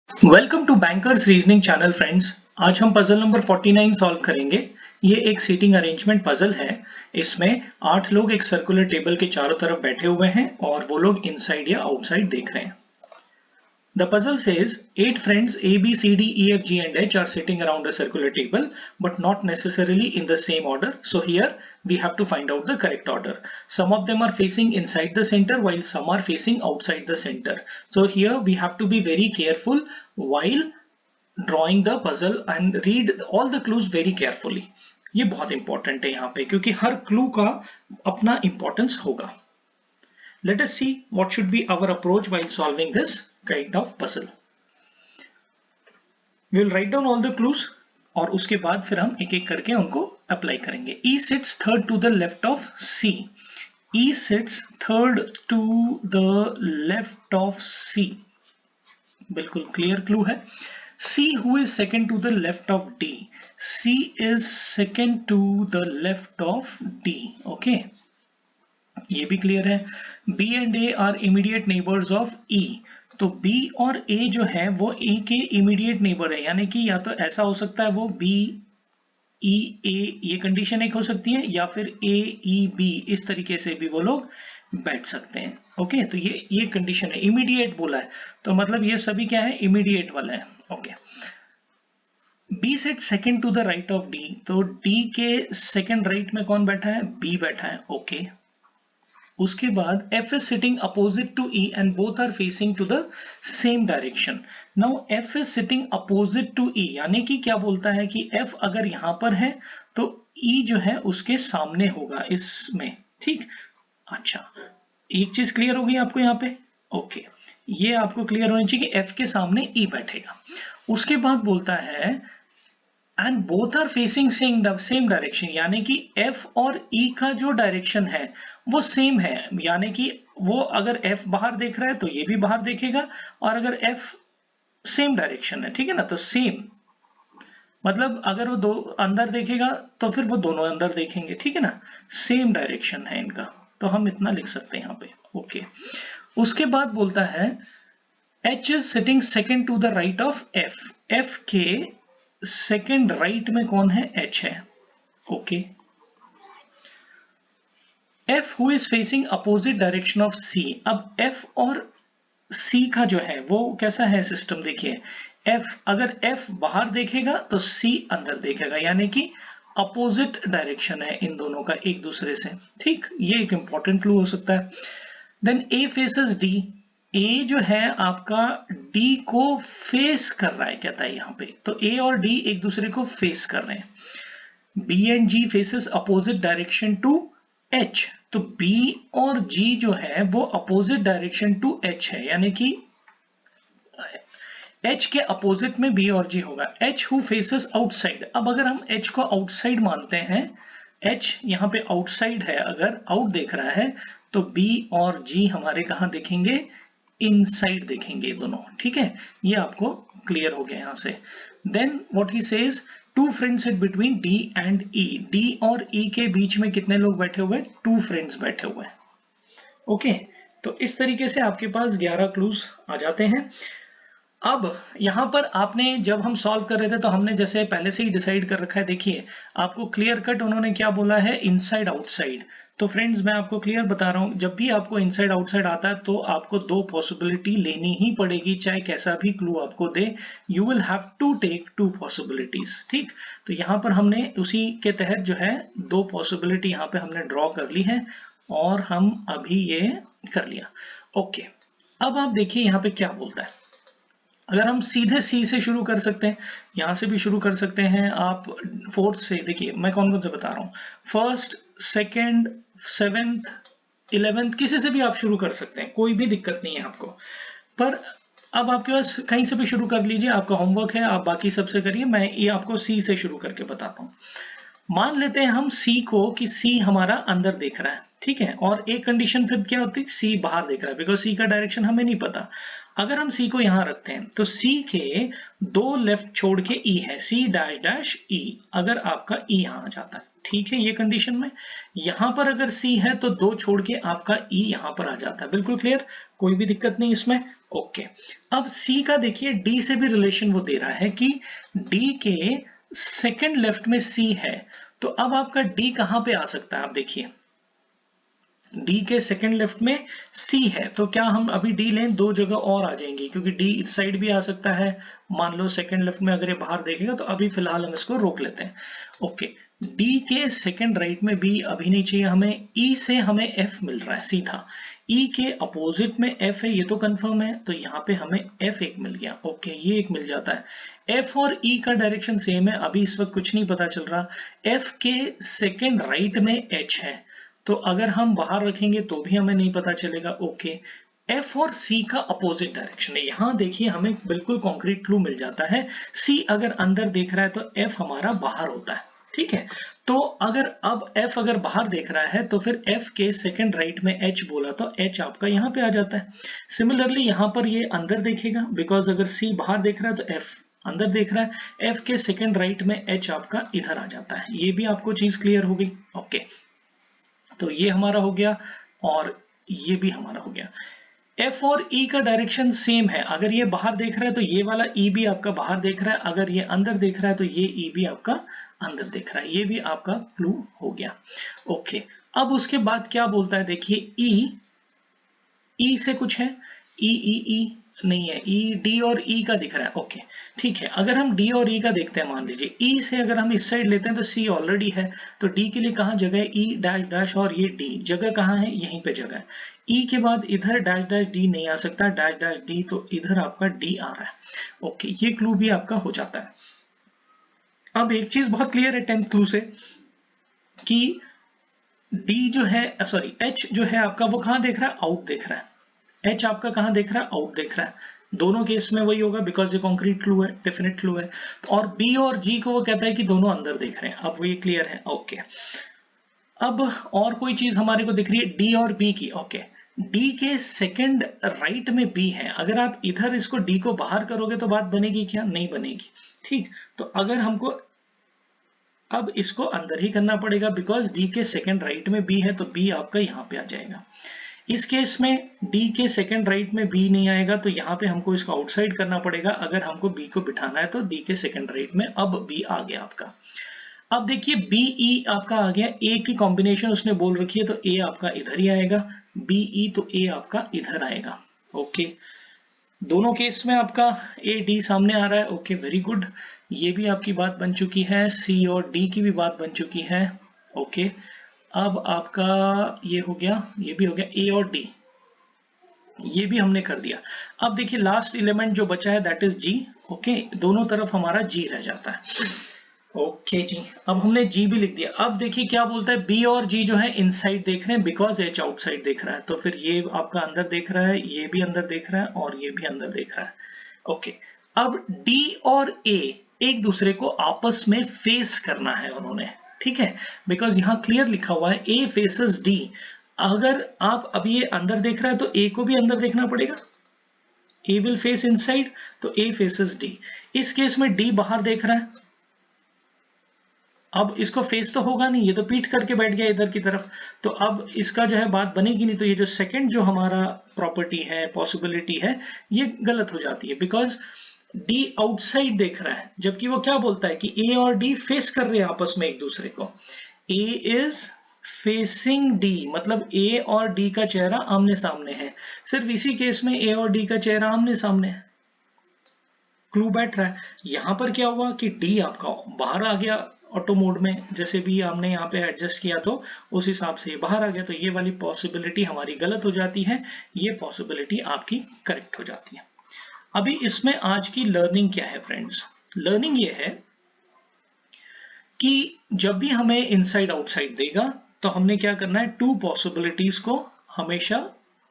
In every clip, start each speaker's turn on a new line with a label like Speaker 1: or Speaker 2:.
Speaker 1: Welcome to bankers reasoning channel friends. आज हम puzzle number 49 solve करेंगे। ये एक सीटिंग अरेंजमेंट पजल है। इसमें 8 लोग एक सर्कुलर टेबल के चारों तरफ बैठे हुए हैं और वो लोग इनसाइड या आउटसाइड देख रहे हैं। The puzzle says 8 friends A, B, C, D, E, F, G and H are sitting around a circular table but not necessarily in the same order. So here we have to find out the correct order. Some of them are facing inside the center while some are facing outside the center. So here we have to be very careful while drawing the puzzle and read all the clues very carefully. ये बहुत important है यहाँ पे क्योंकि हर clue का अपना importance होगा। Let us see what should be our approach while solving this kind of puzzle. We will write down all the clues और उसके बाद फिर हम एक एक करके उनको अप्लाई करेंगे। E sits third to the left of C. E sits third to the left of C. बिल्कुल क्लियर क्लू है। C who is second to the left of D. C is second to the left of D. Okay. ये भी clear है। B and A are immediate neighbours of E। तो B और A जो है वो A के इमीडिएट नेबर है, यानी कि या तो ऐसा हो सकता है वो B E A, ये कंडीशन एक हो सकती है, या फिर A E B, इस तरीके से भी वो लोग बैठ सकते हैं। ओके, तो ये कंडीशन है। इमीडिएट बोला है तो मतलब ये सभी क्या है, इमीडिएट वाला है। Okay, B set second to the right of D, तो D के सेकंड राइट में कौन बैठा है, B बैठा है। ओके, उसके बाद F is sitting opposite to E and both are facing to the same direction. Now F is sitting opposite to E, यानी कि क्या बोलता है कि F अगर यहां पर है तो E जो है उसके सामने होगा इसमें। ठीक, अच्छा, एक चीज क्लियर हो गई आपको यहाँ पे। ओके, ये आपको क्लियर होनी चाहिए कि F के सामने E बैठेगा। उसके बाद बोलता है and both are facing same direction, यानी कि F और E का जो डायरेक्शन है वो सेम है, यानी कि वो अगर F बाहर देख रहा है तो ये भी बाहर देखेगा, और अगर F सेम डायरेक्शन है, ठीक है ना, तो सेम मतलब अगर वो दो अंदर देखेगा तो फिर वो दोनों अंदर देखेंगे, ठीक है ना, सेम डायरेक्शन है इनका, तो हम इतना लिख सकते हैं यहाँ पे। ओके, उसके बाद बोलता है H is sitting second to the right of F। F के सेकेंड राइट में कौन है, H है। Okay, F who is facing opposite direction of C। अब F और C का जो है वो कैसा है सिस्टम, देखिए F अगर F बाहर देखेगा तो C अंदर देखेगा, यानी कि अपोजिट डायरेक्शन है इन दोनों का एक दूसरे से। ठीक, ये एक इंपॉर्टेंट क्लू हो सकता है। Then A faces D। A जो है आपका D को फेस कर रहा है, कहता है यहाँ पे, तो A और D एक दूसरे को फेस कर रहे हैं। B and G faces opposite direction to H, तो B और G जो है वो अपोजिट डायरेक्शन टू H है, यानी कि H के अपोजिट में B और G होगा। H हु फेसेस आउटसाइड, अब अगर हम H को आउटसाइड मानते हैं, H यहाँ पे आउटसाइड है, अगर आउट देख रहा है तो B और G हमारे कहाँ देखेंगे, इनसाइड देखेंगे दोनों। ठीक है, ये आपको क्लियर हो गया यहाँ से। Then what he says, two friends sit between D and E। D और E के बीच में कितने लोग बैठे हुए, टू फ्रेंड्स बैठे हुए हैं। ओके, तो इस तरीके से आपके पास 11 क्लूज आ जाते हैं। अब यहां पर आपने, जब हम सॉल्व कर रहे थे तो हमने जैसे पहले से ही डिसाइड कर रखा है, देखिए आपको क्लियर कट उन्होंने क्या बोला है, इनसाइड आउटसाइड। तो फ्रेंड्स मैं आपको क्लियर बता रहा हूं, जब भी आपको इनसाइड आउटसाइड आता है तो आपको दो पॉसिबिलिटी लेनी ही पड़ेगी, चाहे कैसा भी क्लू आपको दे, you will have to take two possibilities. ठीक, तो यहां पर हमने उसी के तहत जो है दो पॉसिबिलिटी यहां पे हमने ड्रॉ कर ली है और हम अभी ये कर लिया। ओके, अब आप देखिए यहां पे क्या बोलता है। अगर हम सीधे सी से शुरू कर सकते हैं, यहां से भी शुरू कर सकते हैं आप, फोर्थ से, देखिए मैं कौन कौन से बता रहा हूं, फर्स्ट, सेकंड, सेवेंथ, 11th, किसी से भी आप शुरू कर सकते हैं, कोई भी दिक्कत नहीं है आपको। पर अब आपके पास कहीं से भी शुरू कर लीजिए, आपका होमवर्क है, आप बाकी सबसे करिए, मैं ये आपको सी से शुरू करके बताता हूं। मान लेते हैं हम सी को कि सी हमारा अंदर देख रहा है, ठीक है, और एक कंडीशन फिर क्या होती है, सी बाहर देख रहा है, बिकॉज सी का डायरेक्शन हमें नहीं पता। अगर हम सी को यहां रखते हैं तो सी के दो लेफ्ट छोड़ के ई है, सी डैश डैश ई, अगर आपका ई यहां आ जाता है, ठीक है, ये कंडीशन में यहां पर अगर सी है तो 2 छोड़ के आपका ई यहां पर आ जाता है। बिल्कुल क्लियर, कोई भी दिक्कत नहीं इसमें। ओके, अब सी का देखिए डी से भी रिलेशन वो दे रहा है कि डी के सेकंड लेफ्ट में सी है, तो अब आपका डी कहां पे आ सकता है? आप देखिए डी के सेकंड लेफ्ट में सी है, तो क्या हम अभी डी लें? 2 जगह और आ जाएंगी, क्योंकि डी इस साइड भी आ सकता है। मान लो सेकंड लेफ्ट में अगर ये बाहर देखेगा, तो अभी फिलहाल हम इसको रोक लेते हैं। ओके, डी के सेकंड राइट में बी अभी नहीं चाहिए हमें। ई से हमें एफ मिल रहा है सीधा, ई के अपोजिट में एफ है, ये तो कंफर्म है, तो यहाँ पे हमें एफ एक मिल गया। ओके, ये एक मिल जाता है। एफ और ई का डायरेक्शन सेम है, अभी इस वक्त कुछ नहीं पता चल रहा। एफ के सेकंड राइट में एच है, तो अगर हम बाहर रखेंगे तो भी हमें नहीं पता चलेगा। ओके, एफ और सी का अपोजिट डायरेक्शन है, यहां देखिए हमें बिल्कुल कॉन्क्रीट क्लू मिल जाता है। सी अगर अंदर देख रहा है तो एफ हमारा बाहर होता है, ठीक है। तो अगर अब एफ अगर बाहर देख रहा है तो फिर एफ के सेकंड राइट में एच बोला तो एच आपका यहां पे आ जाता है। सिमिलरली यहां पर ये अंदर देखेगा, बिकॉज अगर सी बाहर देख रहा है तो एफ अंदर देख रहा है, एफ के सेकंड राइट में एच आपका इधर आ जाता है। ये भी आपको चीज क्लियर हो गई। ओके, तो ये हमारा हो गया और ये भी हमारा हो गया। एफ और ई का डायरेक्शन सेम है, अगर ये बाहर देख रहा है तो ये वाला ई भी आपका बाहर देख रहा है, अगर ये अंदर देख रहा है तो ये ई भी आपका अंदर देख रहा है। ये भी आपका क्लू हो गया। ओके, अब उसके बाद क्या बोलता है देखिए, ई से कुछ है, ई नहीं है, ई डी और ई का दिख रहा है। ओके, ठीक है, अगर हम डी और ई का देखते हैं, मान लीजिए ई से अगर हम इस साइड लेते हैं तो सी ऑलरेडी है, तो डी के लिए कहाँ जगह है? ई डैश डैश, और ये डी जगह कहाँ है? यहीं पे जगह है। ई के बाद इधर डैश डैश डी नहीं आ सकता, डैश डैश डी, तो इधर आपका डी आ रहा है। ओके, ये क्लू भी आपका हो जाता है। अब एक चीज बहुत क्लियर है 10th क्लू से कि डी जो है, सॉरी एच जो है आपका, वो कहाँ देख रहा है? आउट देख रहा है। एच आपका कहां देख रहा है? आउट देख रहा है। दोनों केस में वही होगा, बिकॉज ये कॉन्क्रीट क्लू है, डेफिनेट क्लू है। और बी और जी को वो कहता है कि दोनों अंदर देख रहे हैं। अब वो ये क्लियर है। ओके, अब और कोई चीज हमारे को दिख रही है डी और बी की। ओके, डी के सेकंड राइट में बी है, अगर आप इधर इसको डी को बाहर करोगे तो बात बनेगी क्या? नहीं बनेगी। ठीक, तो अगर हमको अब इसको अंदर ही करना पड़ेगा, बिकॉज डी के सेकंड राइट में बी है, तो बी आपका यहां पे आ जाएगा। इस केस में डी के सेकंड राइट में बी नहीं आएगा, तो यहाँ पे हमको इसको आउटसाइड करना पड़ेगा। अगर हमको बी को बिठाना है तो डी के सेकंड राइट में अब बी आ गया आपका। अब देखिए बी ई आपका आ गया, ए की कॉम्बिनेशन उसने बोल रखी है, तो ए आपका इधर ही आएगा, बी ई तो ए आपका इधर आएगा। ओके, दोनों केस में आपका ए डी सामने आ रहा है। ओके, वेरी गुड, ये भी आपकी बात बन चुकी है। सी और डी की भी बात बन चुकी है। ओके, अब आपका ये हो गया, ये भी हो गया, ए और डी ये भी हमने कर दिया। अब देखिए लास्ट एलिमेंट जो बचा है दैट इज जी। ओके, दोनों तरफ हमारा जी रह जाता है। ओके जी, अब हमने जी भी लिख दिया। अब देखिए क्या बोलता है, बी और जी जो है इनसाइड देख रहे हैं, बिकॉज एच आउटसाइड देख रहा है, तो फिर ये आपका अंदर देख रहा है, ये भी अंदर देख रहा है और ये भी अंदर देख रहा है। ओके, अब डी और ए एक दूसरे को आपस में फेस करना है उन्होंने, ठीक है, बिकॉज यहां क्लियर लिखा हुआ है ए फेसेस डी। अगर आप अभी ये अंदर देख रहा है तो ए को भी अंदर देखना पड़ेगा, ए विल फेस इनसाइड, तो ए फेसेस डी। इस केस में डी बाहर देख रहा है, अब इसको फेस तो होगा नहीं, ये तो पीठ करके बैठ गया इधर की तरफ, तो अब इसका जो है बात बनेगी नहीं। तो ये जो सेकंड जो हमारा प्रॉपर्टी है, पॉसिबिलिटी है, ये गलत हो जाती है, बिकॉज डी आउटसाइड देख रहा है, जबकि वो क्या बोलता है कि ए और डी फेस कर रहे हैं आपस में एक दूसरे को। ए इज फेसिंग डी, मतलब ए और डी का चेहरा आमने सामने है। सिर्फ इसी केस में ए और डी का चेहरा आमने सामने है, क्लू बैठ रहा है। यहां पर क्या हुआ कि डी आपका बाहर आ गया ऑटो मोड में, जैसे भी हमने यहाँ पे एडजस्ट किया तो उस हिसाब से ये बाहर आ गया, तो ये वाली पॉसिबिलिटी हमारी गलत हो जाती है, ये पॉसिबिलिटी आपकी करेक्ट हो जाती है। अभी इसमें आज की लर्निंग क्या है फ्रेंड्स? लर्निंग ये है कि जब भी हमें इनसाइड आउटसाइड देगा तो हमने क्या करना है, टू पॉसिबिलिटीज को हमेशा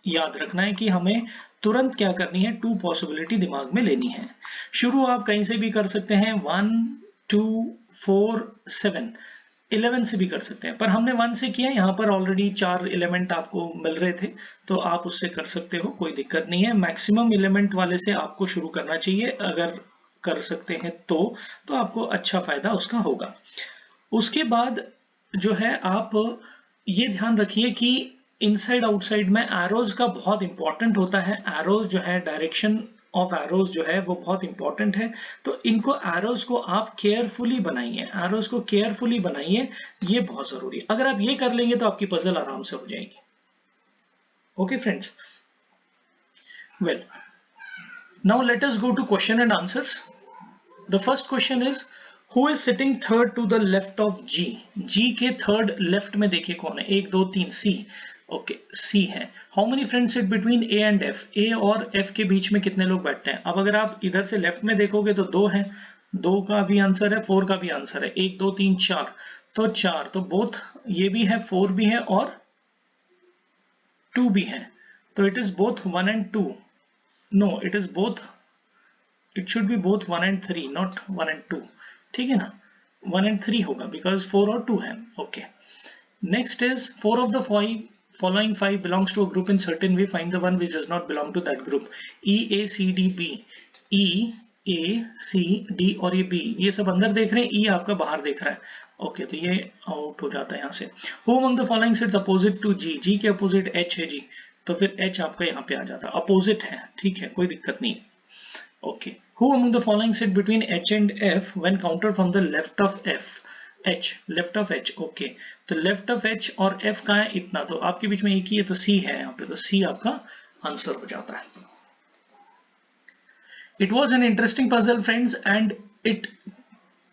Speaker 1: याद रखना है कि हमें तुरंत क्या करनी है, टू पॉसिबिलिटी दिमाग में लेनी है। शुरू आप कहीं से भी कर सकते हैं, 1 2 4 7 11 से भी कर सकते हैं, पर हमने 1 से किया, यहाँ पर ऑलरेडी 4 एलिमेंट आपको मिल रहे थे, तो आप उससे कर सकते हो, कोई दिक्कत नहीं है। मैक्सिमम एलिमेंट वाले से आपको शुरू करना चाहिए, अगर कर सकते हैं तो आपको अच्छा फायदा उसका होगा। उसके बाद जो है आप ये ध्यान रखिए कि इनसाइड आउटसाइड में एरोज का बहुत इंपॉर्टेंट होता है। एरोज जो है, डायरेक्शन ऑफ एरोज जो है वो बहुत इंपॉर्टेंट है। तो इनको एरोज को आप केयरफुली बनाइए, एरोज को केयरफुली बनाइए, ये बहुत जरूरी है। अगर आप ये कर लेंगे तो आपकी पजल आराम से हो जाएगी। Okay friends, well now let us go to question and answers. The first question is, who is sitting third to the left of G? G के third left में देखिए कौन है, 1 2 3 C। ओके, C है। How many friends sit between A and F? A और F के बीच में कितने लोग बैठते हैं? अब अगर आप इधर से लेफ्ट में देखोगे तो 2 है, 2 का भी आंसर है, 4 का भी आंसर है, 1 2 3 4, तो 4, तो बोथ ये भी है, 4 भी है और 2 भी है, तो it is both 1 and 2। No, it is both, it should be both 1 and 3, not 1 and 2। ठीक है ना, 1 and 3 होगा बिकॉज 4 और 2 है। Okay, next is 4 of the following 5 belongs to a group in certain way, find the one which does not belong to that group। E A C D B, E A C D और ये B, ये सब अंदर देख रहे हैं, E आपका बाहर देख रहा है। ओके, तो ये आउट हो जाता है यहाँ से। Who among the following sits opposite to G? G के अपोजिट H है जी, तो फिर H आपका यहाँ पे आ जाता है, अपोजिट है, ठीक है, कोई दिक्कत नहीं। Okay. Who among the following sit between H and F when counted from the left of F? H, left of H. Okay. तो left of H और F का है इतना, तो आपके बीच में एक ही है, तो C है यहाँ पे, तो C आपका आंसर हो जाता है। It was an interesting puzzle, friends, and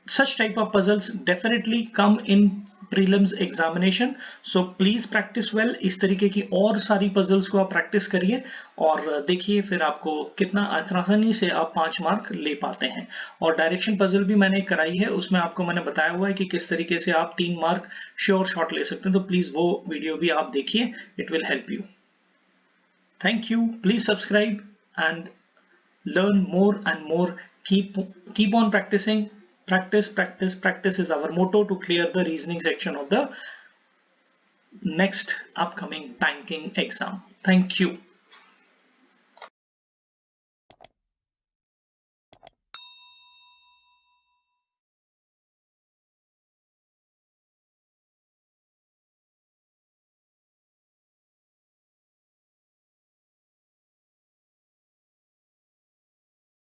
Speaker 1: such type of puzzles definitely come in prelims examination, so please practice well। इस तरीके की और सारी puzzles को आप प्रैक्टिस करिए और देखिए फिर आपको कितना आसानी से आप 5 मार्क ले पाते हैं। और डायरेक्शन पजल भी मैंने कराई है, उसमें आपको मैंने बताया हुआ है कि किस तरीके से आप 3 मार्क श्योर शॉट ले सकते हैं, तो प्लीज वो वीडियो भी आप देखिए, it will help you. Thank you, please subscribe and learn more and more. Keep on practicing. Practice is our motto to clear the reasoning section of the next upcoming banking exam. Thank you.